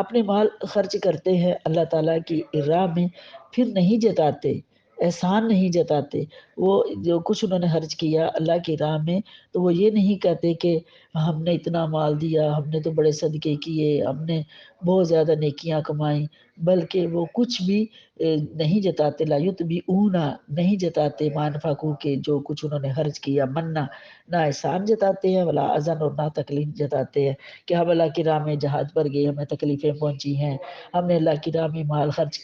A: اپنے مال خرچ کرتے ہیں اللہ تعالیٰ کی راہ میں، پھر نہیں جتاتے، احسان نہیں جتاتے، وہ جو کچھ انہوں نے خرچ کیا اللہ کی راہ میں، تو وہ یہ نہیں کہتے کہ ہم نے اتنا مال دیا، ہم نے تو بڑے صدقے کیے، ہم نے بہت زیادہ نیکیاں کمائیں، بلکہ وہ کچھ بھی نہیں جتاتے، لا یتبعون نہیں جتاتے ما انفقوا کے جو کچھ انہوں نے خرچ کیا، منا نہ احسان جتاتے ہیں، ولا اذن اور نہ تکلیف جتاتے ہیں کہ ہم اللہ کی راہ میں جہاد پر گئے، ہمیں تکلیفیں پہنچی ہیں، ہم نے اللہ کی راہ میں مال خرچ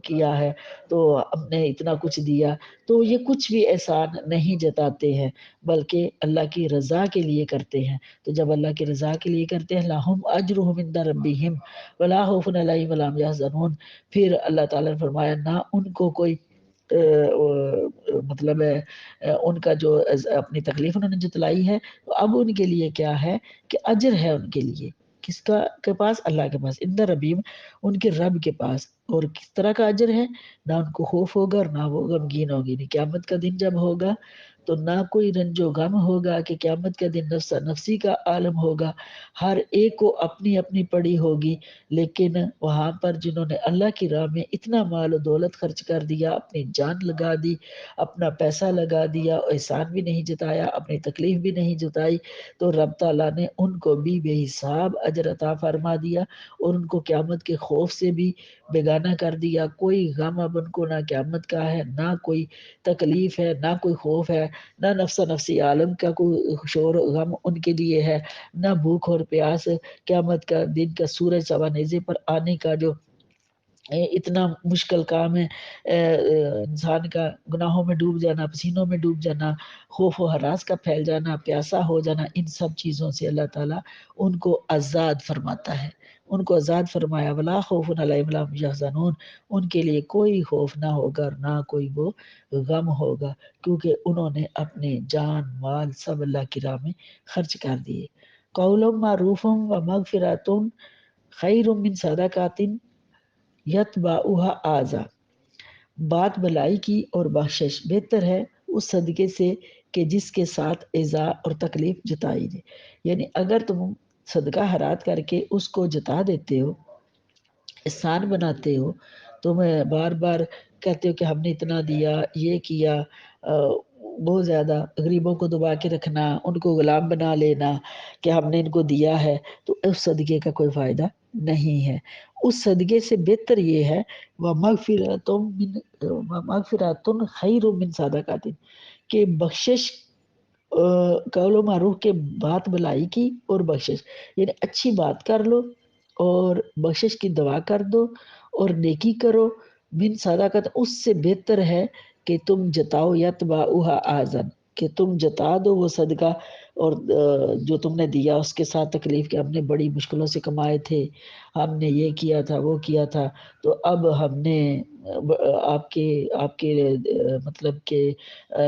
A: کیا ہے تو ہم نے اتنا کچھ دیا۔ تو یہ کچھ بھی احسان نہیں جتاتے ہیں، بلکہ اللہ کی رضا کے لیے کرتے ہیں۔ تو جب اللہ کی رضا کے لیے کرتے ہیں، لہم اجرہم عند ربہم ولا خوف علیہم ولا هم یحزنون، پھر اللہ تعالیٰ نے فرمایا نہ ان کو کوئی مطلب ہے ان کا جو اپنی تکلیف انہوں نے جتلائی ہے، تو اب ان کے لیے کیا ہے کہ اجر ہے ان کے لیے، کس کا کے پاس؟ اللہ کے پاس، عند ربہم ان کے رب کے پاس۔ اور کس طرح کا اجر ہے؟ نہ ان کو خوف ہوگا اور نہ وہ غمگین ہوگی، نہیں قیامت کا دن جب ہوگا تو نہ کوئی رنج و غم ہوگا کہ قیامت کا دن نفس نفسی کا عالم ہوگا، ہر ایک کو اپنی اپنی پڑی ہوگی، لیکن وہاں پر جنہوں نے اللہ کی راہ میں اتنا مال و دولت خرچ کر دیا، اپنی جان لگا دی، اپنا پیسہ لگا دیا، احسان بھی نہیں جتایا، اپنی تکلیف بھی نہیں جتائی، تو رب تعالیٰ نے ان کو بھی بے حساب اجر عطا فرما دیا، اور ان کو قیامت کے خوف سے بھی بیگانہ کر دیا۔ کوئی غم اب ان کو نہ قیامت کا ہے، نہ کوئی تکلیف ہے، نہ کوئی خوف ہے، نہ نفس نفسی عالم کا کوئی شور غم ان کے لیے ہے، نہ بھوک اور پیاس، قیامت کا دن کا سورج سوا نیزے پر آنے کا جو اتنا مشکل کام ہے، انسان کا گناہوں میں ڈوب جانا، پسینوں میں ڈوب جانا، خوف و ہراس کا پھیل جانا، پیاسا ہو جانا، ان سب چیزوں سے اللہ تعالیٰ ان کو آزاد فرماتا ہے، ان کو آزاد فرمایا، ولا خوف علیہم ولا هم یحزنون، ان کے لیے کوئی خوف نہ ہوگا اور نہ کوئی وہ غم ہوگا، کیونکہ انہوں نے اپنے جان مال سب اللہ کی راہ میں خرچ کر دیے۔ قول معروف و مغفرۃ خیر من صدقۃ یتبعها اذى، بات بلائی کی اور بخشش بہتر ہے اس صدقے سے کہ جس کے ساتھ ایذا اور تکلیف جتائی جائے. یعنی اگر تم صدقہ خیرات کر کے اس کو جتا دیتے ہو، احسان بناتے ہو، تم بار بار کہتے ہو کہ ہم نے اتنا دیا، یہ کیا، بہت زیادہ غریبوں کو دبا کے رکھنا، ان کو غلام بنا لینا کہ ہم نے ان کو دیا ہے، تو اس صدقے کا کوئی فائدہ نہیں ہے. اس صدقے سے بہتر یہ ہے وَمَغْفِرَةٌ خَيْرٌ مِّن صَدَقَةٍ کہ بخشش، قول و معروف کے بات بلائی کی اور بخشش، یعنی اچھی بات کر لو اور بخشش کی دعا کر دو اور نیکی کرو. من صدقۃ اس سے بہتر ہے کہ تم جتاؤ یتبعوہا اذن کہ تم جتا دو وہ صدقہ اور جو تم نے دیا اس کے ساتھ تکلیف کہ ہم نے بڑی مشکلوں سے کمائے تھے، ہم نے یہ کیا تھا وہ کیا تھا، تو اب ہم نے آپ کے مطلب کہ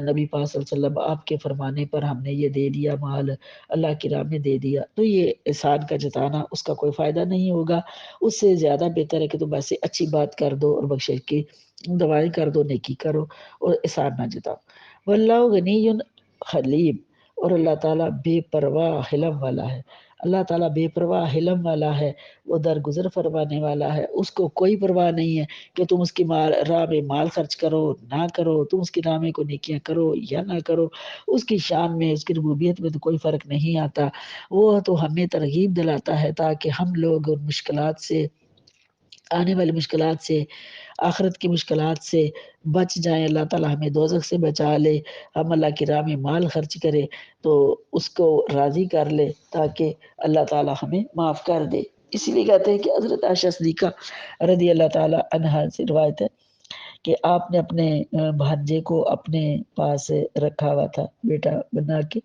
A: نبی پاک صلی اللہ علیہ وسلم آپ کے فرمانے پر ہم نے یہ دے دیا مال، اللہ کی راہ میں دے دیا، تو یہ احسان کا جتانا اس کا کوئی فائدہ نہیں ہوگا. اس سے زیادہ بہتر ہے کہ تم ایسے اچھی بات کر دو اور بخشش کی دعائیں کر دو، نیکی کرو اور احسان نہ جتاؤ. واللہ غنی حلیم اور اللہ تعالیٰ بے پرواہ حلم والا ہے. اللہ تعالیٰ بے پرواہ حلم والا ہے، وہ درگزر فرمانے والا ہے. اس کو کوئی پرواہ نہیں ہے کہ تم اس کی راہ میں مال خرچ کرو نہ کرو، تم اس کی راہ میں کوئی نیکیاں کرو یا نہ کرو. اس کی شان میں، اس کی ربوبیت میں تو کوئی فرق نہیں آتا. وہ تو ہمیں ترغیب دلاتا ہے تاکہ ہم لوگ ان مشکلات سے، آنے والی مشکلات سے، آخرت کی مشکلات سے بچ جائیں. اللہ تعالیٰ ہمیں دوزخ سے بچا لے. ہم اللہ کی راہ میں مال خرچ کرے تو اس کو راضی کر لے تاکہ اللہ تعالیٰ ہمیں معاف کر دے. اسی لیے کہتے ہیں کہ حضرت عائشہ صدیقہ رضی اللہ تعالیٰ عنہا سے روایت ہے کہ آپ نے اپنے بھانجے کو اپنے پاس رکھا ہوا تھا، بیٹا بنا کے،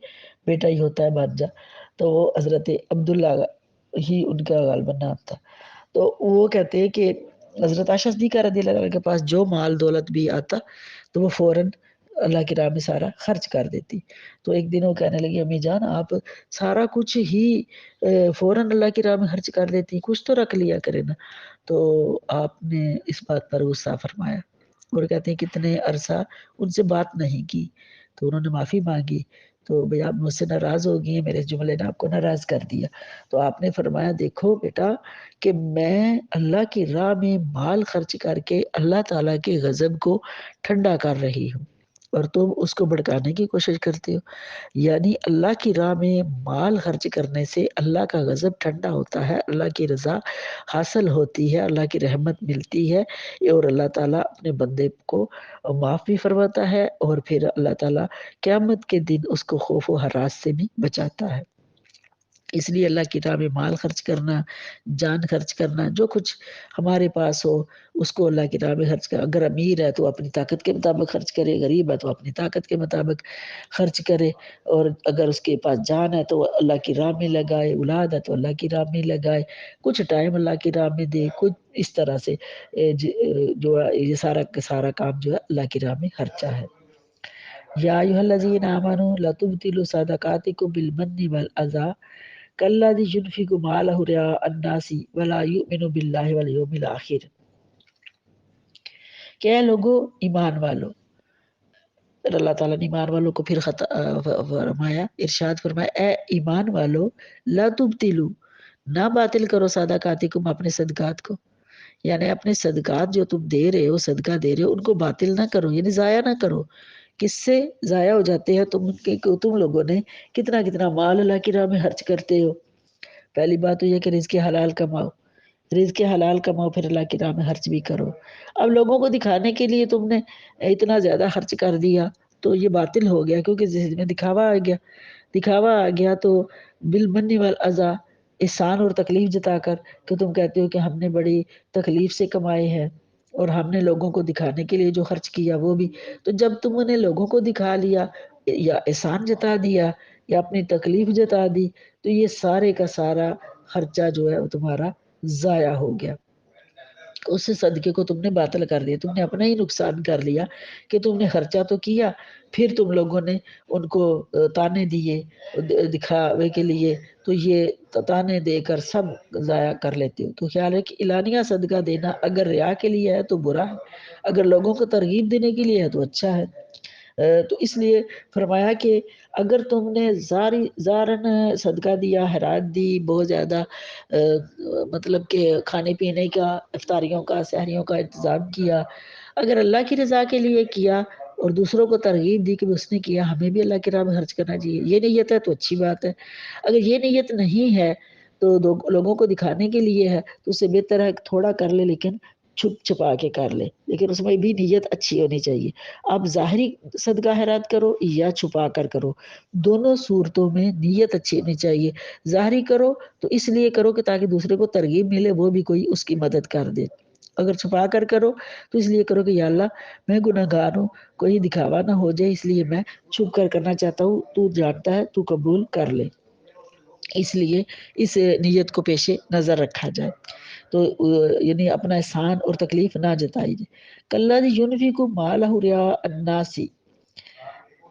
A: بیٹا ہی ہوتا ہے بھانجا، تو وہ حضرت عبداللہ ہی ان کا غالباً نام تھا. تو وہ کہتے ہیں کہ حضرت عائشہ صدیقہ رضی اللہ عنہ کے پاس جو مال دولت بھی آتا تو وہ فوراً اللہ کی راہ میں سارا خرچ کر دیتی. تو ایک دن وہ کہنے لگی امی جان آپ سارا کچھ ہی فوراً اللہ کی راہ میں خرچ کر دیتی، کچھ تو رکھ لیا کرے نا. تو آپ نے اس بات پر غصہ فرمایا اور کہتے ہیں کتنے عرصہ ان سے بات نہیں کی. تو انہوں نے معافی مانگی تو بھئی آپ مجھ سے ناراض ہو گئی ہیں، میرے جملے نے آپ کو ناراض کر دیا. تو آپ نے فرمایا دیکھو بیٹا کہ میں اللہ کی راہ میں مال خرچ کر کے اللہ تعالیٰ کے غضب کو ٹھنڈا کر رہی ہوں اور تم اس کو بھڑکانے کی کوشش کرتے ہو. یعنی اللہ کی راہ میں مال خرچ کرنے سے اللہ کا غضب ٹھنڈا ہوتا ہے، اللہ کی رضا حاصل ہوتی ہے، اللہ کی رحمت ملتی ہے اور اللہ تعالیٰ اپنے بندے کو معاف بھی فرماتا ہے اور پھر اللہ تعالیٰ قیامت کے دن اس کو خوف و ہراس سے بھی بچاتا ہے. اس لیے اللہ کی راہ میں مال خرچ کرنا، جان خرچ کرنا، جو کچھ ہمارے پاس ہو اس کو اللہ کی راہ میں خرچ کر. اگر امیر ہے تو اپنی طاقت کے مطابق خرچ کرے، غریب ہے تو اپنی طاقت کے مطابق خرچ کرے، اور اگر اس کے پاس جان ہے تو اللہ کی راہ میں لگائے، اولاد ہے تو اللہ کی راہ میں لگائے، کچھ ٹائم اللہ کی راہ میں دے، کچھ اس طرح سے جو یہ سارا کا سارا کام جو ہے اللہ کی راہ میں خرچہ ہے. یا ایھا الذین آمنوا لا تبطلوا صدقاتکم بالمن والأذى کالذی ينفق مالہ رئاء الناس ولا یؤمن باللہ والیوم الآخر. کہ اے لوگو ایمان والو، پھر اللہ تعالیٰ نے ایمان والوں کو پھر فرمایا، ارشاد فرمایا اے ایمان والو لا تبطلوا نہ باطل کرو صدقاتکم اپنے صدقات کو. یعنی اپنے صدقات جو تم دے رہے ہو، صدقہ دے رہے ہو، ان کو باطل نہ کرو، یعنی ضائع نہ کرو. کس سے ضائع ہو جاتے ہیں تم لوگوں نے کتنا کتنا مال اللہ کی راہ میں خرچ کرتے ہو. پہلی بات تو یہ کہ رزق حلال کماؤ، رزق حلال کماؤ پھر اللہ کی راہ میں خرچ بھی کرو. اب لوگوں کو دکھانے کے لیے تم نے اتنا زیادہ خرچ کر دیا تو یہ باطل ہو گیا، کیونکہ ذہن میں دکھاوا آ گیا. دکھاوا آ گیا تو بالمن والاذى احسان اور تکلیف جتا کر کہ تم کہتے ہو کہ ہم نے بڑی تکلیف سے کمائے ہیں اور ہم نے لوگوں کو دکھانے کے لیے جو خرچ کیا وہ بھی. تو جب تم نے لوگوں کو دکھا لیا یا احسان جتا دیا یا اپنی تکلیف جتا دی تو یہ سارے کا سارا خرچہ جو ہے وہ تمہارا ضائع ہو گیا. اس صدقے کو تم نے باطل کر دیا، تم نے اپنا ہی نقصان کر لیا کہ تم نے خرچہ تو کیا، پھر تم لوگوں نے ان کو تانے دیے دکھاوے کے لیے، تو یہ تانے دے کر سب ضائع کر لیتے ہو۔ تو خیال ہے کہ اعلانیہ صدقہ دینا اگر ریا کے لیے ہے تو برا ہے، اگر لوگوں کو ترغیب دینے کے لیے ہے تو اچھا ہے۔ تو اس لیے فرمایا کہ اگر تم نے زارن صدقہ دیا، خیرات دی، بہت زیادہ مطلب کہ کھانے پینے کا، افطاریوں کا، سحریوں کا انتظام کیا، اگر اللہ کی رضا کے لیے کیا اور دوسروں کو ترغیب دی کہ اس نے کیا، ہمیں بھی اللہ کی راہ میں خرچ کرنا چاہیے، یہ نیت ہے تو اچھی بات ہے۔ اگر یہ نیت نہیں ہے تو لوگوں کو دکھانے کے لیے ہے تو اس سے بہتر ہے کہ تھوڑا کر لے لیکن چھپ چھپا کے کر لے، لیکن اس میں بھی نیت اچھی ہونی چاہیے۔ آپ ظاہری صدقہ خیرات کرو یا چھپا کر کرو، دونوں صورتوں میں نیت اچھی ہونی چاہیے۔ ظاہری کرو تو اس لیے کرو کہ تاکہ دوسرے کو ترغیب ملے، وہ بھی کوئی اس کی مدد کر دے۔ اگر چھپا کر کرو تو اس لیے کرو کہ یا اللہ میں گناہ گار ہوں، کوئی دکھاوا نہ ہو جائے، اس لیے میں چھپ کر کرنا چاہتا ہوں، تو جانتا ہے، تو قبول کر لے، اس لیے اس نیت کو پیش نظر رکھا جائے، تو یعنی اپنا احسان اور تکلیف نہ جتائی جائے۔ کالذی ینفق مالہ رئاء الناس،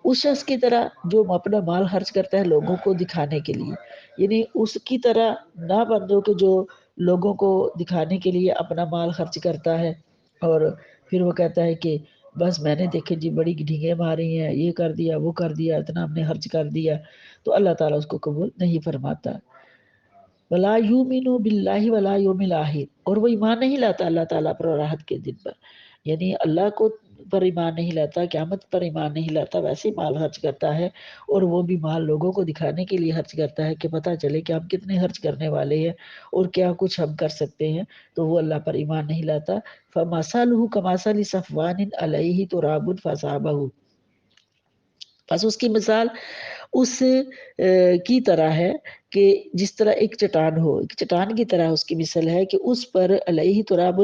A: اس شخص کی طرح جو اپنا مال خرچ کرتا ہے لوگوں کو دکھانے کے لیے، یعنی اس کی طرح نہ بندو کہ جو لوگوں کو دکھانے کے لیے اپنا مال خرچ کرتا ہے اور پھر وہ کہتا ہے کہ بس میں نے دیکھے جی بڑی ڈھینگیں ماری ہیں، یہ کر دیا وہ کر دیا، اتنا ہم نے خرچ کر دیا، تو اللہ تعالیٰ اس کو قبول نہیں فرماتا۔ ولا یؤمن باللہ ولا یوم الآخر، اور وہ ایمان نہیں لاتا اللہ تعالیٰ پر اور راحت کے دن پر، یعنی اللہ کو پر ایمان نہیں لاتا، قیامت پر ایمان نہیں لاتا، ویسے مال خرچ کرتا ہے، اور وہ بھی مال لوگوں کو دکھانے کے لیے خرچ کرتا ہے کہ پتہ چلے کہ ہم کتنے خرچ کرنے والے ہیں اور کیا کچھ ہم کر سکتے ہیں، تو وہ اللہ پر ایمان نہیں لاتا۔ فَمَثَلُهُ كَمَثَلِ صَفْوَانٍ عَلَيْهِ تُرَابٌ فَأَصَابَهُ، بس اس کی مثال اس کی طرح ہے کہ جس طرح ایک چٹان ہو، ایک چٹان کی طرح اس کی مثال ہے کہ اس پر علیہ تراب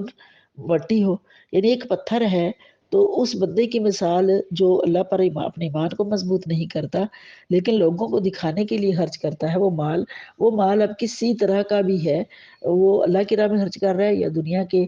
A: مٹی ہو، یعنی ایک پتھر ہے، تو اس بندے کی مثال جو اللہ پر اپنے ایمان کو مضبوط نہیں کرتا لیکن لوگوں کو دکھانے کے لیے خرچ کرتا ہے، وہ مال اب کسی طرح کا بھی ہے، وہ اللہ کی راہ میں خرچ کر رہا ہے یا دنیا کے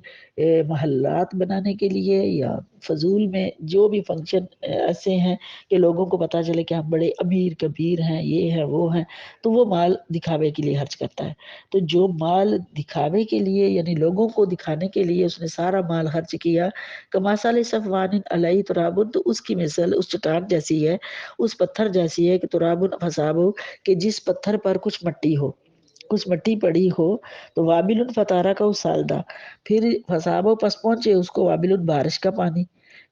A: محلات بنانے کے لیے یا فضول میں جو بھی فنکشن ایسے ہیں کہ لوگوں کو پتہ چلے کہ ہم بڑے امیر کبیر ہیں، یہ ہیں وہ ہیں، تو وہ مال دکھاوے کے لیے خرچ کرتا ہے۔ تو جو مال دکھاوے کے لیے یعنی لوگوں کو دکھانے کے لیے اس نے سارا مال خرچ کیا، کمثل صفوان علیہ تراب، تو اس کی مثال اس چٹان جیسی ہے، اس پتھر جیسی ہے کہ تراب فصابہ، کہ جس پتھر پر کچھ مٹی ہو، کچھ مٹی پڑی ہو، تو وابل فتارہ کا اس سالدہ، پھر فصابہ پس پہنچے اس کو وابل بارش کا پانی،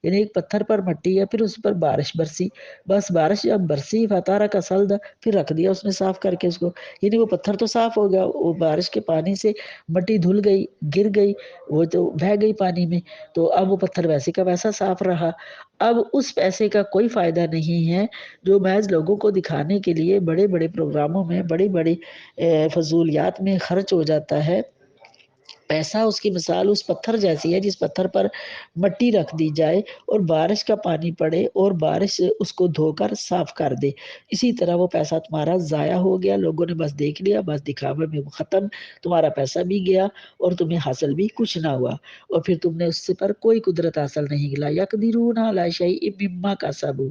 A: یعنی ایک پتھر پر مٹی ہے، پھر اس پر بارش برسی، بس بارش جب برسی فتارہ کا سلد، پھر رکھ دیا اس نے صاف کر کے اس کو، یعنی وہ پتھر تو صاف ہو گیا، وہ بارش کے پانی سے مٹی دھل گئی، گر گئی، وہ تو بہہ گئی پانی میں، تو اب وہ پتھر ویسے کا ویسا صاف رہا۔ اب اس پیسے کا کوئی فائدہ نہیں ہے جو محض لوگوں کو دکھانے کے لیے بڑے بڑے پروگراموں میں بڑی بڑی فضولیات میں خرچ ہو جاتا ہے۔ پیسہ اس کی مثال اس پتھر جیسی ہے جس پتھر پر مٹی رکھ دی جائے اور بارش کا پانی پڑے اور بارش اس کو دھو کر صاف کر دے، اسی طرح وہ پیسہ تمہارا ضائع ہو گیا، لوگوں نے بس دیکھ لیا، بس دکھاوے میں ختم، تمہارا پیسہ بھی گیا اور تمہیں حاصل بھی کچھ نہ ہوا، اور پھر تم نے اس سے پر کوئی قدرت حاصل نہیں کیا۔ یقدرون علی شیء مما کسبوا،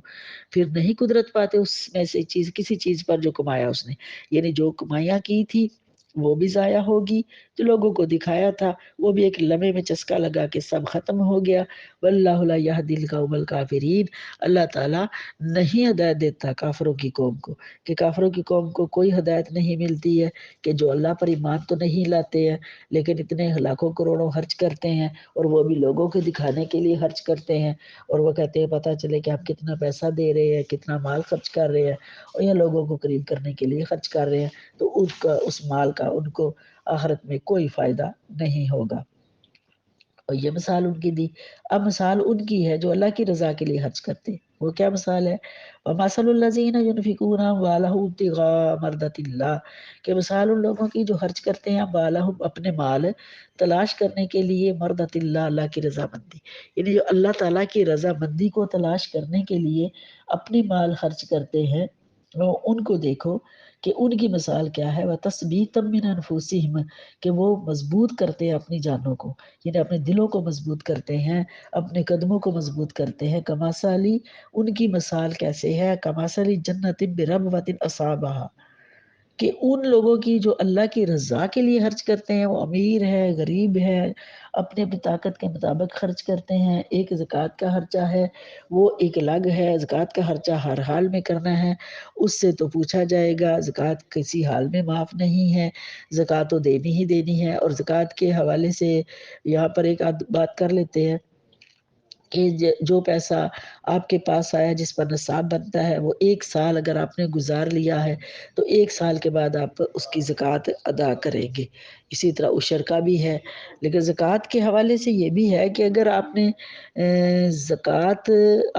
A: پھر نہیں قدرت پاتے اس میں سے کسی چیز پر جو کمایا اس نے، یعنی جو کمائیاں کی تھی وہ بھی ضائع ہوگی، جو لوگوں کو دکھایا تھا وہ بھی ایک لمحے میں چسکا لگا کے سب ختم ہو گیا۔ واللہ لا یہدی القوم الکافرین، اللہ تعالیٰ نہیں ہدایت دیتا کافروں کی قوم کو، کہ کافروں کی قوم کو کوئی ہدایت نہیں ملتی ہے کہ جو اللہ پر ایمان تو نہیں لاتے ہیں لیکن اتنے لاکھوں کروڑوں خرچ کرتے ہیں، اور وہ بھی لوگوں کے دکھانے کے لیے خرچ کرتے ہیں، اور وہ کہتے ہیں پتہ چلے کہ آپ کتنا پیسہ دے رہے ہیں، کتنا مال خرچ کر رہے ہیں، اور یہ لوگوں کو قریب کرنے کے لیے خرچ کر رہے ہیں، تو اس مال کا ان کو آخرت میں کوئی فائدہ نہیں ہوگا۔ اور یہ مثال ان کی دی۔ اب مثال ان کی ہے جو اللہ کی رضا کے لیے خرچ کرتے، وہ کیا مثال ہے؟ وَمَثَلُ الَّذِينَ يُنْفِقُونَ أَمْوَالَهُمُ ابْتِغَاءَ مَرْضَاتِ اللَّهِ، کہ مثال ان لوگوں کی جو خرچ کرتے ہیں اموالہم اپنے مال، تلاش کرنے کے لیے مرضات اللہ، اللہ کی رضا مندی، یعنی جو اللہ تعالیٰ کی رضا مندی کو تلاش کرنے کے لیے اپنی مال خرچ کرتے ہیں، ان کو دیکھو کہ ان کی مثال کیا ہے، وَتَثْبِيتًا مِّنْ أَنفُسِهِمْ، کہ وہ مضبوط کرتے ہیں اپنی جانوں کو، یعنی اپنے دلوں کو مضبوط کرتے ہیں، اپنے قدموں کو مضبوط کرتے ہیں. کمثلی، ان کی مثال کیسے ہے، کمثلی جنت بربوۃ اصابها، کہ ان لوگوں کی جو اللہ کی رضا کے لیے خرچ کرتے ہیں، وہ امیر ہے، غریب ہے، اپنے اپنی طاقت کے مطابق خرچ کرتے ہیں. ایک زکوٰۃ کا خرچہ ہے، وہ ایک الگ ہے. زکوٰۃ کا خرچہ ہر حال میں کرنا ہے، اس سے تو پوچھا جائے گا. زکوٰۃ کسی حال میں معاف نہیں ہے، زکوٰۃ تو دینی ہی دینی ہے. اور زکوٰۃ کے حوالے سے یہاں پر ایک آدھ بات کر لیتے ہیں کہ جو پیسہ آپ کے پاس آیا، جس پر نصاب بنتا ہے، وہ 1 سال اگر آپ نے گزار لیا ہے تو 1 سال کے بعد آپ اس کی زکوٰۃ ادا کریں گے. اسی طرح عشر کا بھی ہے. لیکن زکوٰۃ کے حوالے سے یہ بھی ہے کہ اگر آپ نے زکوٰۃ،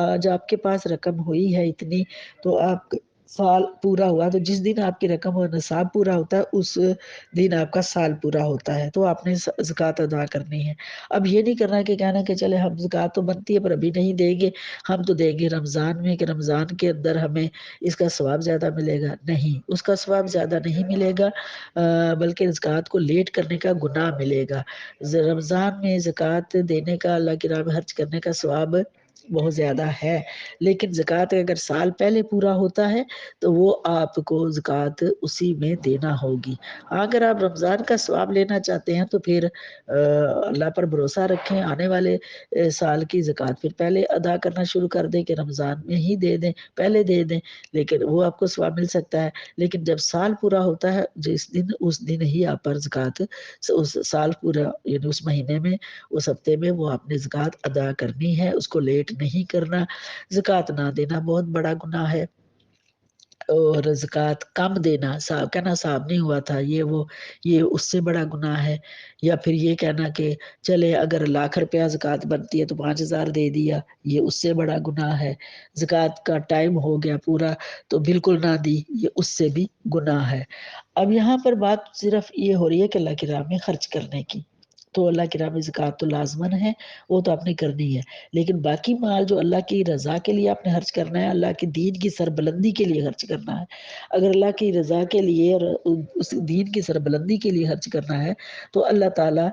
A: آج آپ کے پاس رقم ہوئی ہے اتنی، تو آپ سال پورا ہوا تو جس دن آپ کی رقم اور نصاب پورا ہوتا ہے، اس دن آپ کا سال پورا ہوتا ہے، تو آپ نے زکوٰۃ ادا کرنی ہے. اب یہ نہیں کرنا کہ کہنا کہ چلے ہم زکوٰۃ تو بنتی ہے پر ابھی نہیں دیں گے، ہم تو دیں گے رمضان میں، کہ رمضان کے اندر ہمیں اس کا ثواب زیادہ ملے گا. نہیں، اس کا ثواب زیادہ نہیں ملے گا، بلکہ زکوٰۃ کو لیٹ کرنے کا گناہ ملے گا. رمضان میں زکوٰۃ دینے کا، اللہ کی راہ میں خرچ کرنے کا ثواب بہت زیادہ ہے. لیکن زکوٰۃ اگر سال پہلے پورا ہوتا ہے تو وہ آپ کو زکوٰۃ اسی میں دینا ہوگی. اگر آپ رمضان کا ثواب لینا چاہتے ہیں تو پھر اللہ پر بھروسہ رکھیں، آنے والے سال کی زکوٰۃ پھر پہلے ادا کرنا شروع کر دیں، کہ رمضان میں ہی دے دیں، پہلے دے دیں، لیکن وہ آپ کو ثواب مل سکتا ہے. لیکن جب سال پورا ہوتا ہے، جس دن، اس دن ہی آپ پر زکوٰۃ، اس سال پورا یعنی اس مہینے میں، اس ہفتے میں، وہ آپ نے زکوٰۃ ادا کرنی ہے، اس کو لیٹ نہیں کرنا. زکوٰۃ نہ دینا بہت بڑا گناہ ہے. اور زکوٰۃ کم دینا، کہنا صاحب نہیں ہوا تھا، یہ اس سے بڑا گناہ ہے. یا پھر یہ کہنا کہ چلے اگر 1,00,000 روپیہ زکوٰۃ بنتی ہے تو 5,000 دے دیا، یہ اس سے بڑا گناہ ہے. زکوٰۃ کا ٹائم ہو گیا پورا تو بالکل نہ دی، یہ اس سے بھی گناہ ہے. اب یہاں پر بات صرف یہ ہو رہی ہے کہ اللہ کی راہ میں خرچ کرنے کی، تو اللہ کی راہ میں زکوٰۃ تو لازمن ہے، وہ تو آپ نے کرنی ہے. لیکن باقی مال جو اللہ کی رضا کے لیے آپ نے خرچ کرنا ہے، اللہ کے دین کی سربلندی کے لیے خرچ کرنا ہے، اگر اللہ کی رضا کے لیے اور اس دین کی سربلندی کے لیے خرچ کرنا ہے، تو اللہ تعالیٰ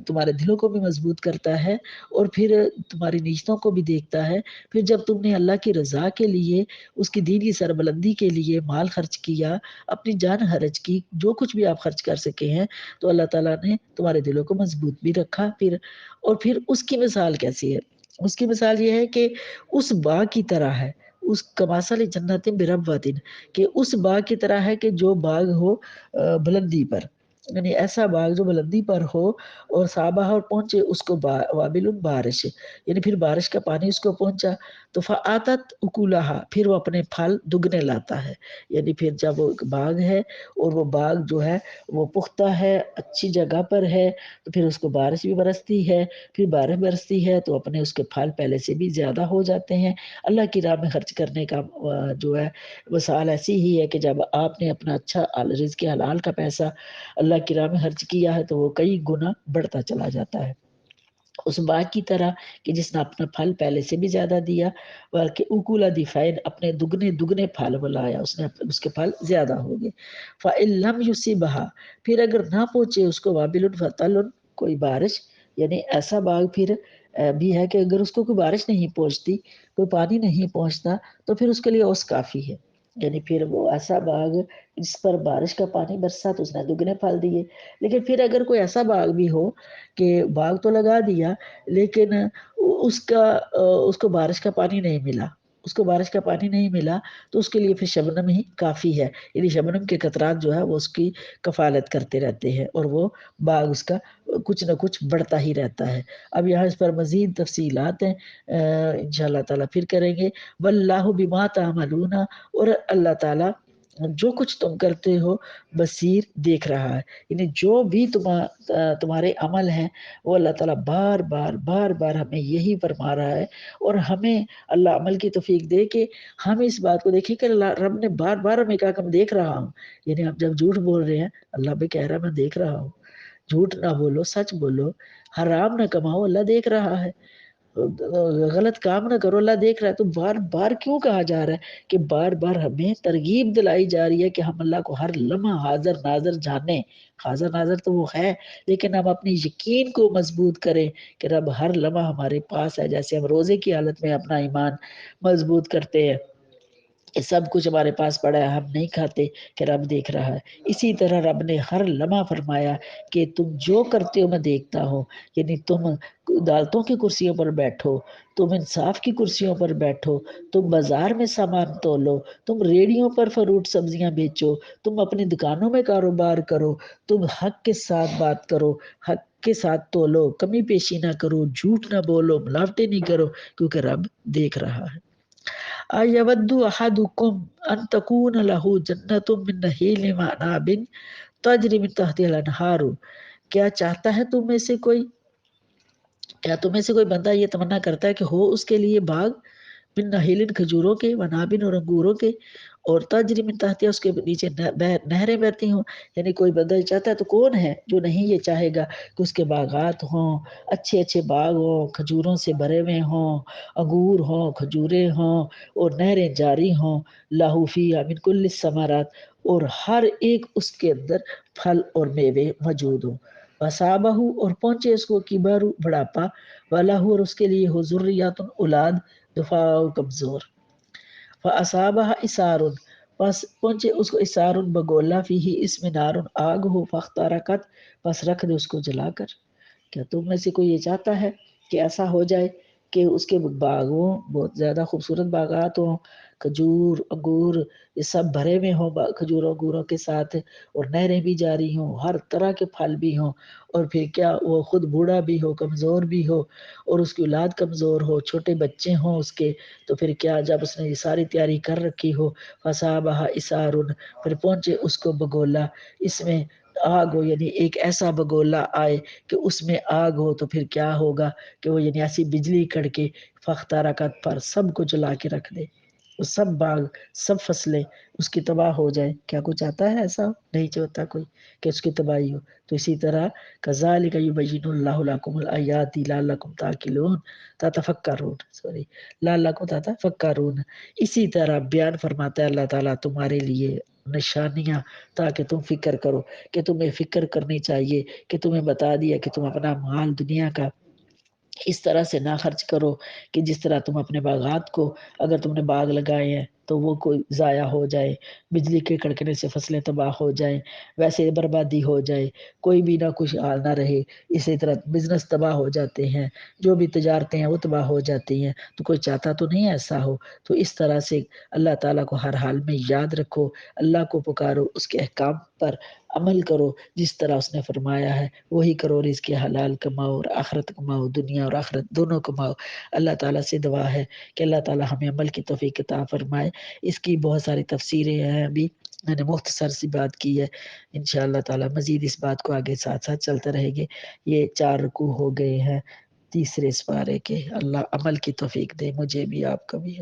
A: تمہارے دلوں کو بھی مضبوط کرتا ہے، اور پھر تمہاری نیتوں کو بھی دیکھتا ہے. پھر جب تم نے اللہ کی رضا کے لیے، اس کی دین کی سربلندی کے لیے مال خرچ کیا، اپنی جان خرچ کی، جو کچھ بھی آپ خرچ کر سکے ہیں، تو اللہ تعالیٰ نے تمہارے دلوں کو مضبوط بھی رکھا. پھر اس کی مثال کیسی ہے؟ اس کی مثال یہ ہے کہ اس باغ کی طرح ہے، اس کماسل جنت بربوۃ، کہ اس باغ کی طرح ہے کہ جو باغ ہو بلندی پر، یعنی ایسا باغ جو بلندی پر ہو، اور صابہ اور پہنچے اس کو وابل بارش، یعنی پھر بارش کا پانی اس کو پہنچا تو فآتت اکولہا، پھر وہ اپنے پھل دگنے لاتا ہے. یعنی پھر جب وہ باغ ہے، اور وہ باغ جو ہے وہ پختہ ہے، اچھی جگہ پر ہے، تو پھر اس کو بارش بھی برستی ہے، پھر بارش برستی ہے تو اپنے اس کے پھل پہلے سے بھی زیادہ ہو جاتے ہیں. اللہ کی راہ میں خرچ کرنے کا جو ہے مثال ایسی ہی ہے کہ جب آپ نے اپنا اچھا رزق حلال کا پیسہ اللہ کی راہ میں خرچ کیا ہے تو وہ کئی گنا بڑھتا چلا جاتا ہے. اس باغ کی طرح کہ جس نے اپنا پھل پہلے سے بھی زیادہ دیا، بلکہ اکولا دفعین، اپنے دگنے پھل بلایا، اس نے اس کے پھل زیادہ ہو گئے. فَإِن لَّمْ يُصِبْهَا، پھر اگر نہ پہنچے اس کو وابل فتل، کوئی بارش، یعنی ایسا باغ پھر بھی ہے کہ اگر اس کو کوئی بارش نہیں پہنچتی، کوئی پانی نہیں پہنچتا، تو پھر اس کے لیے اوس کافی ہے. یعنی پھر وہ ایسا باغ جس پر بارش کا پانی برسا تو اس نے دگنے پھل دیے. لیکن پھر اگر کوئی ایسا باغ بھی ہو کہ باغ تو لگا دیا، لیکن اس کو بارش کا پانی نہیں ملا، اس کو بارش کا پانی نہیں ملا، تو اس کے لیے پھر شبنم ہی کافی ہے. یعنی شبنم کے قطرات جو ہے وہ اس کی کفالت کرتے رہتے ہیں، اور وہ باغ اس کا کچھ نہ کچھ بڑھتا ہی رہتا ہے. اب یہاں اس پر مزید تفصیلات ہیں، انشاءاللہ تعالیٰ پھر کریں گے. واللہ بما تعملون، اور اللہ تعالیٰ جو کچھ تم کرتے ہو بصیر، دیکھ رہا ہے. یعنی جو بھی تمہارے عمل ہیں، وہ اللہ تعالیٰ بار بار ہمیں یہی فرما رہا ہے. اور ہمیں اللہ عمل کی توفیق دے کہ ہم اس بات کو دیکھیں کہ اللہ رب نے بار بار ہمیں کہا کہ میں دیکھ رہا ہوں. یعنی آپ جب جھوٹ بول رہے ہیں، اللہ بھی کہہ رہا ہے میں دیکھ رہا ہوں. جھوٹ نہ بولو، سچ بولو، حرام نہ کماؤ، اللہ دیکھ رہا ہے. غلط کام نہ کرو، اللہ دیکھ رہا ہے۔ تو بار بار کیوں کہا جا رہا ہے کہ بار بار ہمیں ترغیب دلائی جا رہی ہے کہ ہم اللہ کو ہر لمحہ حاضر ناظر جانیں۔ حاضر ناظر تو وہ ہے، لیکن ہم اپنی یقین کو مضبوط کریں کہ رب ہر لمحہ ہمارے پاس ہے، جیسے ہم روزے کی حالت میں اپنا ایمان مضبوط کرتے ہیں کہ سب کچھ ہمارے پاس پڑا ہے، ہم نہیں کھاتے کہ رب دیکھ رہا ہے۔ اسی طرح رب نے ہر لمحہ فرمایا کہ تم جو کرتے ہو میں دیکھتا ہوں، یعنی تم عدالتوں کی کرسیوں پر بیٹھو، تم انصاف کی کرسیوں پر بیٹھو، تم بازار میں سامان تولو، تم ریڑیوں پر فروٹ سبزیاں بیچو، تم اپنی دکانوں میں کاروبار کرو، تم حق کے ساتھ بات کرو، حق کے ساتھ تولو، کمی پیشی نہ کرو، جھوٹ نہ بولو، ملاوٹیں نہیں کرو، کیونکہ رب دیکھ رہا ہے۔ اَيَوَدُّ أَحَدُكُمْ أَن تَكُونَ لَهُ جَنَّةٌ مِّن نَخِيلٍ وَأَعْنَابٍ تَجْرِي مِن تَحْتِهَا الْأَنْهَارُ، کیا چاہتا ہے تم میں سے کوئی، کیا تم میں سے کوئی بندہ یہ تمنا کرتا ہے کہ ہو اس کے لیے باغ من نخیل کھجوروں کے، ونابن اور انگوروں کے، اور تجری من تحتها اس کے نیچے نہریں بہتی ہوں۔ یعنی کوئی بندہ یہ چاہتا ہے تو کون ہے جو نہیں یہ چاہے گا کہ اس کے باغات ہوں، اچھے اچھے باغ ہوں، کھجوروں سے بھرے ہوئے ہوں، انگور ہوں، کھجوریں ہوں، اور نہریں جاری ہوں، لہو فیہا من کل الثمرات، اور ہر ایک اس کے اندر پھل اور میوے موجود ہوں۔ وصابہ، اور پہنچے اس کو کبر بڑھاپا، وَلَهُ، اور اس کے لیے ہو ذریات اولاد، دفاع کمزور، فَأَصَابَهَا إِسَارٌ، پس پہنچے اس کو اسار بگولا، فیہ اس میں نار، آگ ہو، فاخترقت، پس رکھ دے اس کو جلا کر۔ کیا تم میں سے کوئی یہ چاہتا ہے کہ ایسا ہو جائے کہ اس کے باغوں بہت زیادہ خوبصورت باغات ہوں، کھجور انگور یہ سب بھرے ہوئے ہوں کھجوروں انگوروں کے ساتھ، اور نہریں بھی جاری ہوں، ہر طرح کے پھل بھی ہوں، اور پھر کیا وہ خود بوڑھا بھی ہو، کمزور بھی ہو، اور اس کی اولاد کمزور ہو، چھوٹے بچے ہوں اس کے، تو پھر کیا جب اس نے یہ ساری تیاری کر رکھی ہو، فَأَصَابَهَا إِسَارٌ، پھر پہنچے اس کو بگولا، اس میں آگ ہو، یعنی ایک ایسا بگولا آئے کہ اس میں آگ ہو، تو پھر کیا ہوگا کہ وہ یعنی ایسی بجلی کڑکے، فاخترقت، پر سب کو جلا کے رکھ دے، وہ سب باغ سب فصلیں اس کی تباہ ہو جائے۔ کیا کچھ آتا ہے ایسا؟ نہیں چاہتا کوئی کہ اس کی تباہی ہو۔ تو اسی طرح کذالک یبین اللہ لکم الآیات لعلکم تعقلون تتفکرون، لعلکم تتفکرون، اسی طرح بیان فرماتا ہے اللہ تعالیٰ تمہارے لیے نشانیاں تاکہ تم فکر کرو، کہ تمہیں فکر کرنی چاہیے، کہ تمہیں بتا دیا کہ تم اپنا مال دنیا کا اس طرح سے نہ خرچ کرو کہ جس طرح تم اپنے باغات کو، اگر تم نے باغ لگائے ہیں تو وہ کوئی ضائع ہو جائے، بجلی کے کڑکنے سے فصلیں تباہ ہو جائیں، ویسے بربادی ہو جائے، کوئی بھی نہ کچھ حال نہ رہے، اسی طرح بزنس تباہ ہو جاتے ہیں، جو بھی تجارتیں ہیں وہ تباہ ہو جاتی ہیں، تو کوئی چاہتا تو نہیں ایسا ہو۔ تو اس طرح سے اللہ تعالیٰ کو ہر حال میں یاد رکھو، اللہ کو پکارو، اس کے احکام پر عمل کرو، جس طرح اس نے فرمایا ہے وہی کرو، رزق حلال کماؤ اور آخرت کماؤ، دنیا اور آخرت دونوں کماؤ۔ اللہ تعالیٰ سے دعا ہے کہ اللہ تعالیٰ ہمیں عمل کی توفیق عطا فرمائے۔ اس کی بہت ساری تفسیریں ہیں، ابھی میں نے مختصر سی بات کی ہے، انشاءاللہ تعالیٰ مزید اس بات کو آگے ساتھ ساتھ چلتے رہے گے۔ یہ 4 رکوع ہو گئے ہیں تیسرے اس پارے کے۔ اللہ عمل کی توفیق دے، مجھے بھی آپ کا بھی۔